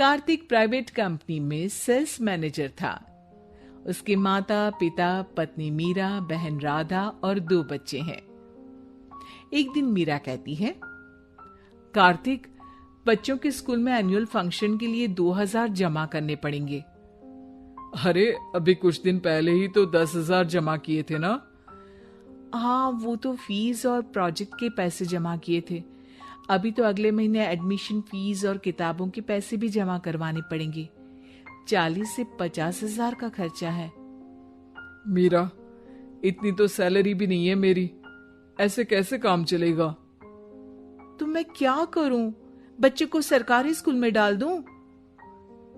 Kartik private company में sales manager था। उसके माता पिता, पत्नी मीरा, बहन राधा और 2 बच्चे हैं। एक दिन मीरा कहती है, कार्तिक, बच्चों के स्कूल में एनुअल फंक्शन के लिए 2000 जमा करने पड़ेंगे। अरे अभी कुछ दिन पहले ही तो 10,000 जमा किए थे ना। हाँ, वो तो फीस और प्रोजेक्ट के पैसे जमा किए थे। अभी तो अगले महीने एडमिशन फीस और किताबों के पैसे भी जमा करवाने पड़ेंगे। 40 से 50,000 का खर्चा है। मीरा, इतनी तो सैलरी भी नहीं है मेरी, ऐसे कैसे काम चलेगा? तो मैं क्या करूं? बच्चे को सरकारी स्कूल में डाल दूं?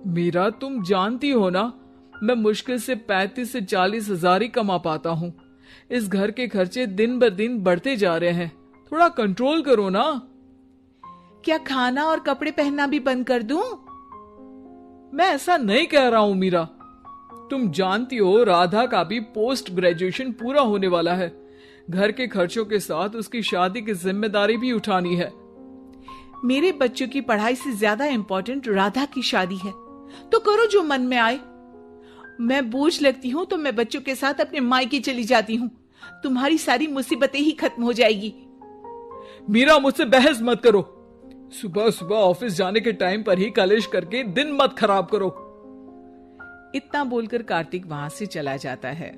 मीरा, तुम जानती हो ना, मैं मुश्किल से 35 से 40,000 ही कमा पाता हूँ। इस घर के खर्चे दिन ब दिन बढ़ते जा रहे हैं, थोड़ा कंट्रोल करो ना। क्या खाना और कपड़े पहनना भी बंद कर दूं? मैं ऐसा नहीं कह रहा हूं मीरा। तुम जानती हो राधा का भी पोस्ट ग्रेजुएशन पूरा होने वाला है। घर के खर्चों के साथ उसकी शादी की जिम्मेदारी भी उठानी है। मेरे बच्चों की पढ़ाई से ज्यादा इंपॉर्टेंट राधा की शादी है, तो करो जो मन में आए। मैं बोझ लगती हूँ तो मैं बच्चों के साथ अपने मायके चली जाती हूँ। तुम्हारी सारी मुसीबतें ही खत्म हो जाएगी। मीरा, मुझसे बहस मत करो। सुबह सुबह ऑफिस जाने के टाइम पर ही कलेश करके दिन मत खराब करो। इतना बोलकर कार्तिक वहां से चला जाता है।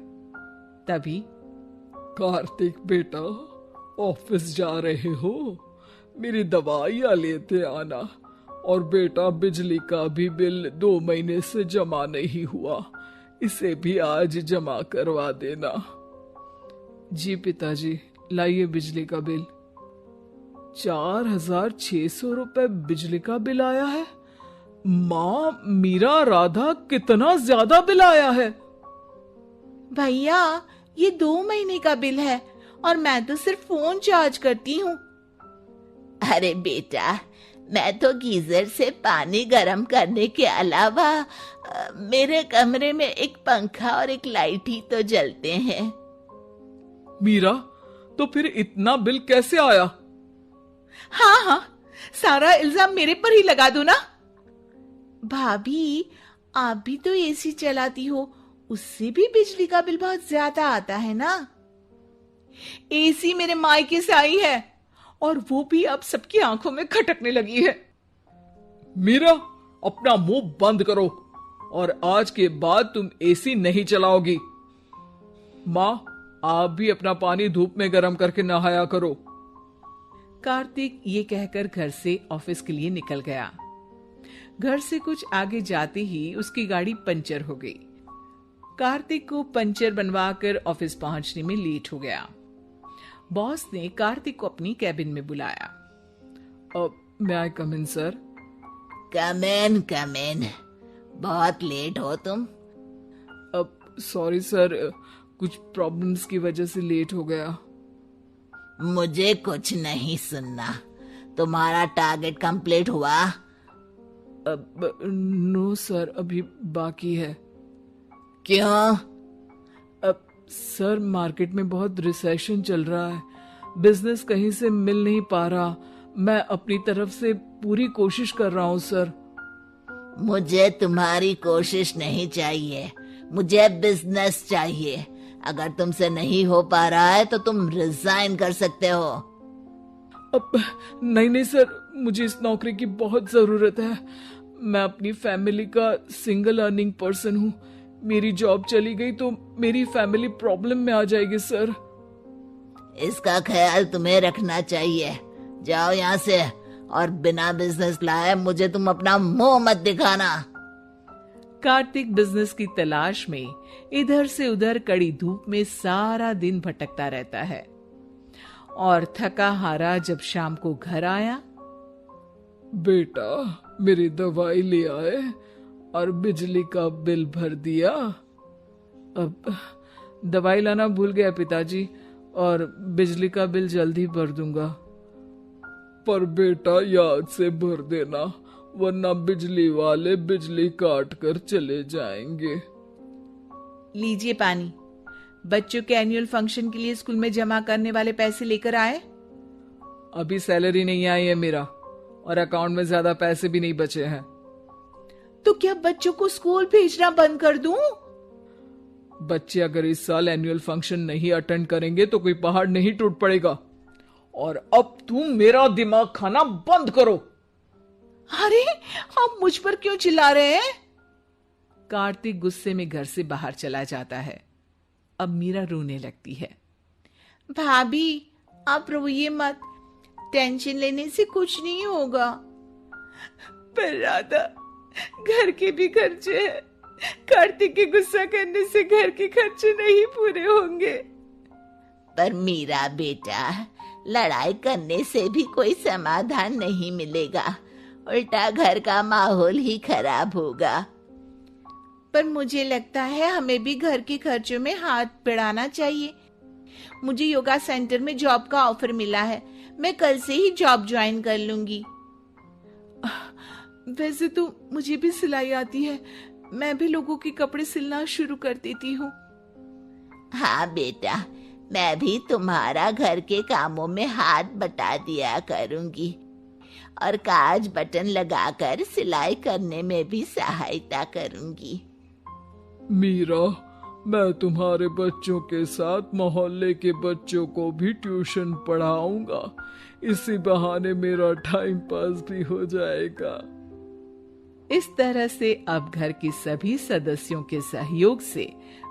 तभी, कार्तिक बेटा, ऑफिस जा रहे हो? मेरी दवाइयां लेते आना। और बेटा, बिजली का भी बिल 2 महीने से जमा नहीं हुआ, इसे भी आज जमा करवा देना। जी पिताजी, लाइए बिजली का बिल। 4,600 रुपए बिजली का बिल आया है। माँ, मीरा, राधा, कितना ज्यादा बिल आया है। भैया, ये 2 महीने का बिल है और मैं तो सिर्फ फोन चार्ज करती हूँ। अरे बेटा, मैं तो गीजर से पानी गर्म करने के अलावा मेरे कमरे में एक पंखा और एक लाइट ही तो जलते हैं। मीरा, तो फिर इतना बिल कैसे आया? हाँ, सारा इल्जाम मेरे पर ही लगा दो ना। भाभी, आप भी तो एसी चलाती हो, उससे भी बिजली का बिल बहुत ज्यादा आता है ना। एसी मेरे मायके से आई है और वो भी अब सबकी आंखों में खटकने लगी है। मीरा, अपना मुंह बंद करो और आज के बाद तुम एसी नहीं चलाओगी। माँ, आप भी अपना पानी धूप में गर्म करके नहाया करो। कार्तिक ये कहकर घर से ऑफिस के लिए निकल गया। घर से कुछ आगे जाते ही उसकी गाड़ी पंचर हो गई। कार्तिक को पंचर बनवाकर ऑफिस पहुंचने में लेट हो गया। बॉस ने कार्तिक को अपनी कैबिन में बुलाया। may I come in, sir? Come in. बहुत लेट हो तुम। सॉरी सर, कुछ प्रॉब्लम्स की वजह से लेट हो गया। मुझे कुछ नहीं सुनना। तुम्हारा टारगेट कंप्लीट हुआ? नो सर, अभी बाकी है। क्यों? सर, मार्केट में बहुत रिसेशन चल रहा है, बिजनेस कहीं से मिल नहीं पा रहा। मैं अपनी तरफ से पूरी कोशिश कर रहा हूँ सर। मुझे तुम्हारी कोशिश नहीं चाहिए, मुझे बिजनेस चाहिए। अगर तुमसे नहीं हो पा रहा है तो तुम रिजाइन कर सकते हो। नहीं सर, मुझे इस नौकरी की बहुत जरूरत है। मैं अपनी फैमिली का सिंगल अर्निंग पर्सन हूँ। मेरी जॉब चली गई तो मेरी फैमिली प्रॉब्लम में आ जाएगी सर। इसका ख्याल तुम्हें रखना चाहिए। जाओ यहाँ से, और बिना बिजनेस लाए मुझे तुम अपना मुंह मत दिखाना। कार्तिक बिजनेस की तलाश में इधर से उधर कड़ी धूप में सारा दिन भटकता रहता है और थका हारा जब शाम को घर आया। बेटा, मेरी दवाई ले आए और बिजली का बिल भर दिया। अब दवाई लाना भूल गया पिताजी, और बिजली का बिल जल्दी भर दूंगा। पर बेटा, याद से भर देना, वरना बिजली वाले बिजली काट कर चले जाएंगे। लीजिए पानी। बच्चों के एनुअल फंक्शन के लिए स्कूल में जमा करने वाले पैसे लेकर आए? अभी सैलरी नहीं आई है मेरा, और अकाउंट में ज्यादा पैसे भी नहीं बचे हैं। तो क्या बच्चों को स्कूल भेजना बंद कर दूं? बच्चे अगर इस साल एनुअल फंक्शन नहीं अटेंड करेंगे तो कोई पहाड़ नहीं टूट पड़ेगा। और अब तुम मेरा दिमाग खाना बंद करो। अरे आप मुझ पर क्यों चिल्ला रहे हैं? कार्तिक गुस्से में घर से बाहर चला जाता है। अब मीरा रोने लगती है। भाभी आप रोइए मत, टेंशन लेने से कुछ नहीं होगा। पर राधा, घर के भी खर्चे हैं, कार्तिक के गुस्सा करने से घर के खर्चे नहीं पूरे होंगे। पर मीरा बेटा, लड़ाई करने से भी कोई समाधान नहीं मिलेगा, उल्टा घर का माहौल ही खराब होगा। पर मुझे लगता है हमें भी घर के खर्चों में हाथ बढ़ाना चाहिए। मुझे योगा सेंटर में जॉब का ऑफर मिला है, मैं कल से ही जॉब ज्वाइन कर लूंगी। वैसे तो मुझे भी सिलाई आती है, मैं भी लोगों के कपड़े सिलना शुरू कर देती हूँ। हाँ बेटा, मैं भी तुम्हारा घर के कामों में हाथ बटा दिया करूंगी और काज बटन लगाकर सिलाई करने में भी सहायता करूंगी। मीरा, मैं तुम्हारे बच्चों के साथ मोहल्ले के बच्चों को भी ट्यूशन पढ़ाऊंगा। इसी बहाने मेरा टाइम पास भी हो जाएगा। इस तरह से अब घर के सभी सदस्यों के सहयोग से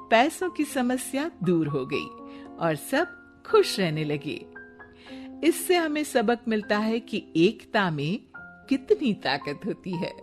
पैसों की समस्या दूर हो गई और सब खुश रहने लगे। इससे हमें सबक मिलता है कि एकता में कितनी ताकत होती है।